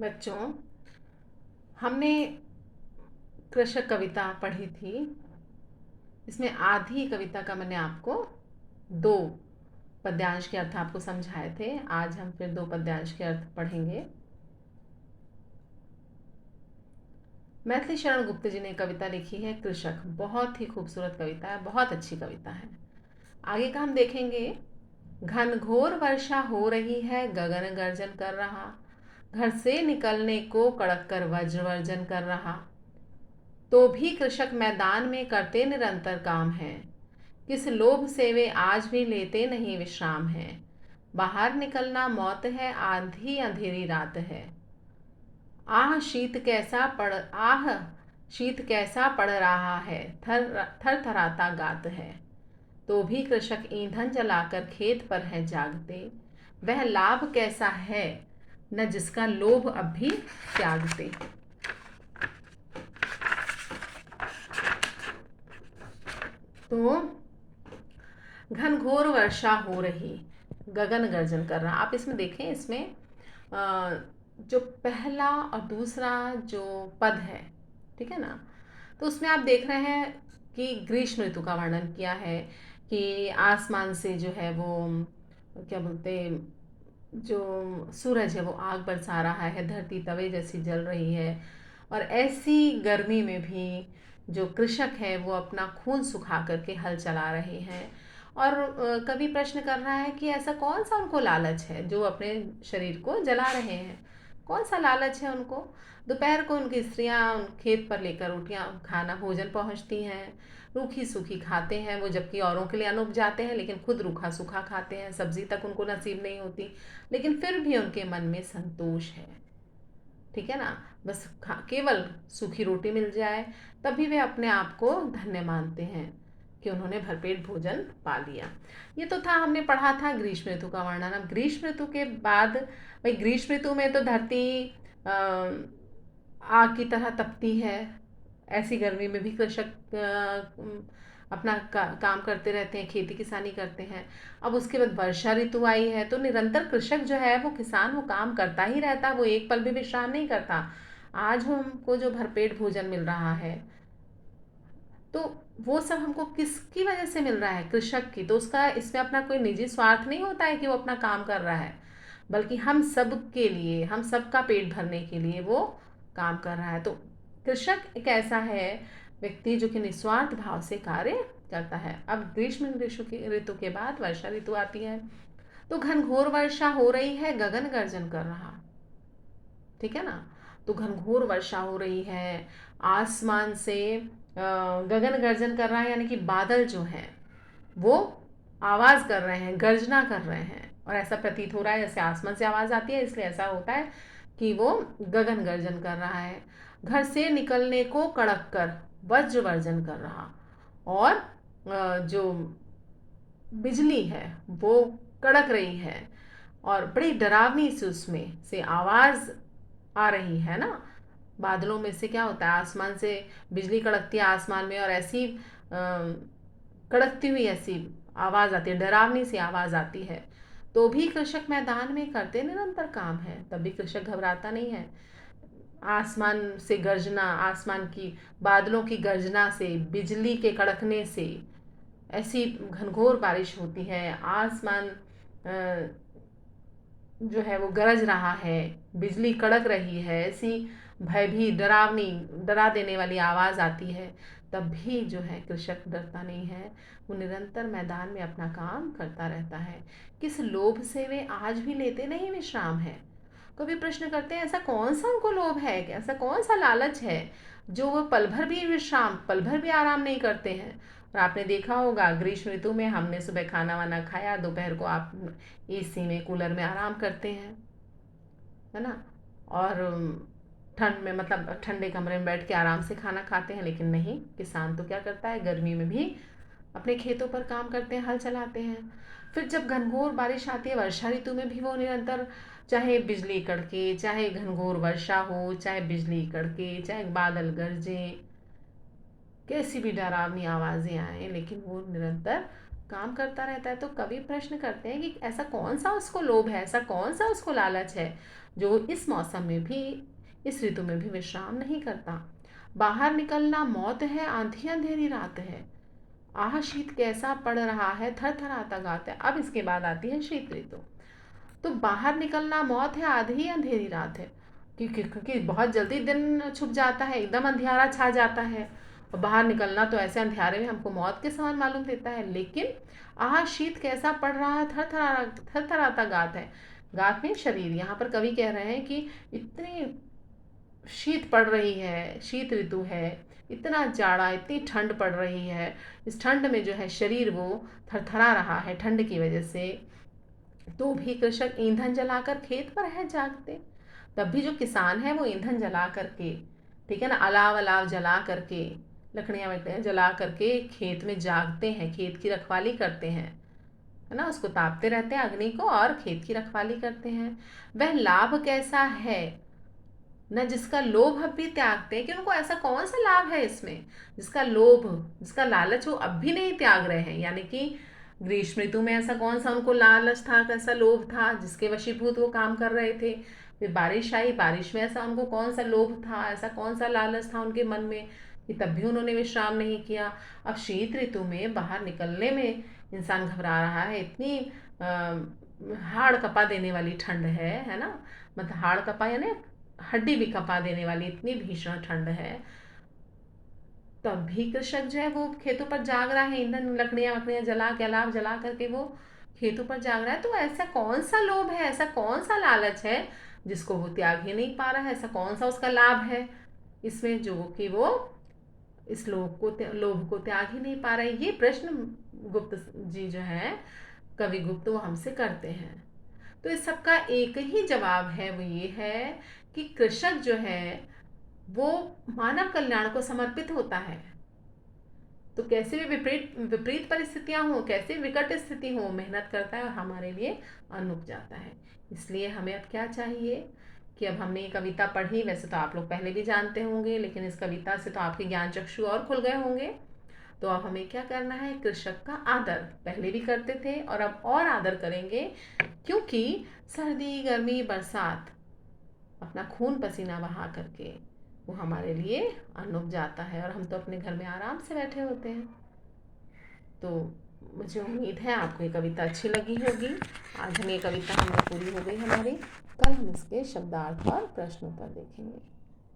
बच्चों, हमने कृषक कविता पढ़ी थी। इसमें आधी कविता का मैंने आपको दो पद्यांश के अर्थ आपको समझाए थे। आज हम फिर दो पद्यांश के अर्थ पढ़ेंगे। मैथिली शरण गुप्त जी ने कविता लिखी है कृषक। बहुत ही खूबसूरत कविता है, बहुत अच्छी कविता है। आगे का हम देखेंगे। घनघोर वर्षा हो रही है, गगन गर्जन कर रहा, घर से निकलने को कड़क कर वज्रवर्जन कर रहा, तो भी कृषक मैदान में करते निरंतर काम है, किस लोभ से वे आज भी लेते नहीं विश्राम है, बाहर निकलना मौत है, आंधी अंधेरी रात है, आह शीत कैसा पड़ रहा है, थर थर थराता गात है, तो भी कृषक ईंधन जलाकर खेत पर है जागते, वह लाभ कैसा है न जिसका लोभ अब भी त्यागते। तो घनघोर वर्षा हो रही, गगन गर्जन कर रहा। आप इसमें देखें, इसमें जो पहला और दूसरा जो पद है, ठीक है ना, तो उसमें आप देख रहे हैं कि ग्रीष्म ऋतु का वर्णन किया है कि आसमान से जो है वो क्या बोलते, जो सूरज है वो आग बरसा रहा है, धरती तवे जैसी जल रही है, और ऐसी गर्मी में भी जो कृषक है वो अपना खून सुखा करके हल चला रहे हैं। और कवि प्रश्न कर रहा है कि ऐसा कौन सा उनको लालच है जो अपने शरीर को जला रहे हैं, कौन सा लालच है उनको। दोपहर को उनकी स्त्रियां खेत पर लेकर रोटियां खाना भोजन पहुंचती हैं, रूखी सूखी खाते हैं वो, जबकि औरों के लिए अन्न उपजाते हैं लेकिन खुद रूखा सूखा खाते हैं, सब्जी तक उनको नसीब नहीं होती, लेकिन फिर भी उनके मन में संतोष है, ठीक है ना। बस केवल सूखी रोटी मिल जाए तभी वे अपने आप को धन्य मानते हैं कि उन्होंने भरपेट भोजन पा लिया। ये तो था, हमने पढ़ा था ग्रीष्म ऋतु का वर्णन। अब ग्रीष्म ऋतु के बाद, भाई ग्रीष्म ऋतु में तो धरती आग की तरह तपती है। ऐसी गर्मी में भी कृषक अपना काम करते रहते हैं, खेती किसानी करते हैं। अब उसके बाद वर्षा ऋतु आई है तो निरंतर कृषक जो है वो किसान वो काम करता ही रहता है, वो एक पल भी विश्राम नहीं करता। आज हमको जो भरपेट भोजन मिल रहा है तो वो सब हमको किसकी वजह से मिल रहा है, कृषक की। तो उसका इसमें अपना कोई निजी स्वार्थ नहीं होता है कि वो अपना काम कर रहा है, बल्कि हम सब के लिए, हम सबका पेट भरने के लिए वो काम कर रहा है। तो कृषक एक ऐसा है व्यक्ति जो कि निस्वार्थ भाव से कार्य करता है। अब ग्रीष्म ऋतु के बाद वर्षा ऋतु आती है। तो घनघोर वर्षा हो रही है, गगन गर्जन कर रहा, ठीक है ना। तो घनघोर वर्षा हो रही है, आसमान से गगन गर्जन कर रहा है, यानी कि बादल जो हैं वो आवाज कर रहे हैं, गर्जना कर रहे हैं, और ऐसा प्रतीत हो रहा है जैसे आसमान से आवाज आती है, इसलिए ऐसा होता है कि वो गगन गर्जन कर रहा है। घर से निकलने को कड़क कर वज्रवर्जन कर रहा, और जो बिजली है वो कड़क रही है, और बड़ी डरावनी सी उसमें से आवाज आ रही है ना। बादलों में से क्या होता है, आसमान से बिजली कड़कती है आसमान में, और ऐसी कड़कती हुई ऐसी आवाज आती है, डरावनी सी आवाज आती है। तो भी कृषक मैदान में करते निरंतर काम है, तब भी कृषक घबराता नहीं है। आसमान से गर्जना, आसमान की बादलों की गर्जना से, बिजली के कड़कने से ऐसी घनघोर बारिश होती है, आसमान जो है वो गरज रहा है, बिजली कड़क रही है, ऐसी भयभीत डरावनी डरा देने वाली आवाज़ आती है, तब भी जो है कृषक डरता नहीं है, वो निरंतर मैदान में अपना काम करता रहता है। किस लोभ से वे आज भी लेते नहीं विश्राम है। कभी प्रश्न करते हैं ऐसा कौन सा उनको लोभ है, कि ऐसा कौन सा लालच है जो वो पल भर भी विश्राम, पल भर भी आराम नहीं करते हैं। और आपने देखा होगा ग्रीष्म ऋतु में हमने सुबह खाना वाना खाया, दोपहर को आप एसी में कूलर में आराम करते हैं, है ना। और ठंड में मतलब ठंडे कमरे में बैठ के आराम से खाना खाते हैं, लेकिन नहीं, किसान तो क्या करता है, गर्मी में भी अपने खेतों पर काम करते हैं, हल चलाते हैं। फिर जब घनघोर बारिश आती है वर्षा ऋतु में भी वो निरंतर, चाहे बिजली कड़के, चाहे घनघोर वर्षा हो, चाहे बिजली कड़के, चाहे बादल गरजे, कैसी भी डरावनी आवाज़ें आए, लेकिन वो निरंतर काम करता रहता है। तो कवि प्रश्न करते हैं कि ऐसा कौन सा उसको लोभ है, ऐसा कौन सा उसको लालच है जो इस मौसम में भी, इस ऋतु में भी विश्राम नहीं करता। बाहर निकलना मौत है, आंधी अंधेरी रात है, आह शीत कैसा पड़ रहा है, थर थर आता गाता है। अब इसके बाद आती है शीत ऋतु। तो बाहर निकलना मौत है, आधी अंधेरी रात है, क्योंकि बहुत जल्दी दिन छुप जाता है, एकदम अंधियारा छा जाता है। और बाहर निकलना तो ऐसे अंधियारे में हमको मौत के समान मालूम देता है। लेकिन आह शीत कैसा पड़ रहा है, थर थर आता गात है। गात में शरीर, यहाँ पर कवि कह रहे हैं कि इतनी शीत पड़ रही है, शीत ऋतु है, इतना जाड़ा, इतनी ठंड पड़ रही है। इस ठंड में जो है शरीर वो थरथरा रहा है ठंड की वजह से। तो भी कृषक ईंधन जलाकर खेत पर है जागते। तब भी जो किसान है वो ईंधन जला करके, ठीक है ना, अलाव अलाव जला करके, लकड़ियां वकड़ियां जला करके खेत में जागते हैं, खेत की रखवाली करते हैं, है ना, उसको तापते रहते हैं अग्नि को और खेत की रखवाली करते हैं। वह लाभ कैसा है न जिसका लोभ अब भी त्यागते हैं, कि उनको ऐसा कौन सा लाभ है इसमें जिसका लोभ, जिसका लालच वो अब भी नहीं त्याग रहे हैं। यानी कि ग्रीष्म ऋतु में ऐसा कौन सा उनको लालच था, कैसा लोभ था जिसके वशीभूत वो काम कर रहे थे। फिर बारिश आई, बारिश में ऐसा उनको कौन सा लोभ था, ऐसा कौन सा लालच था उनके मन में कि तब भी उन्होंने विश्राम नहीं किया। अब शीत ऋतु में बाहर निकलने में इंसान घबरा रहा है, इतनी हाड़ कपा देने वाली ठंड है ना, मतलब हाड़ कपा यानी हड्डी भी कपा देने वाली इतनी भीषण ठंड है। तब भी कृषक जो है वो खेतों पर जाग रहा है, ईंधन लकड़ियां वकड़ियां जला के, अलाव जला करके वो खेतों पर जाग रहा है। तो ऐसा कौन सा लोभ है, ऐसा कौन सा लालच है जिसको वो त्याग ही नहीं पा रहा है, ऐसा कौन सा उसका लाभ है इसमें जो कि वो इस लोभ को त्याग ही नहीं पा रहे। ये प्रश्न गुप्त जी जो है, कवि गुप्त, वो हमसे करते हैं। तो इस सब का एक ही जवाब है, वो ये है कि कृषक जो है वो मानव कल्याण को समर्पित होता है। तो कैसे भी विपरीत विपरीत परिस्थितियां हो, कैसे विकट स्थिति हो, मेहनत करता है और हमारे लिए अन्न उपजाता है। इसलिए हमें अब क्या चाहिए कि अब हमने ये कविता पढ़ी, वैसे तो आप लोग पहले भी जानते होंगे, लेकिन इस कविता से तो आपके ज्ञान चक्षु और खुल गए होंगे। तो अब हमें क्या करना है, कृषक का आदर पहले भी करते थे और अब और आदर करेंगे, क्योंकि सर्दी गर्मी बरसात अपना खून पसीना बहा करके वो हमारे लिए अन्न उपजाता है और हम तो अपने घर में आराम से बैठे होते हैं। तो मुझे उम्मीद है आपको ये कविता अच्छी लगी होगी। आज हम ये कविता हमारी पूरी हो गई हमारी। कल हम इसके शब्दार्थ और प्रश्न उत्तर देखेंगे।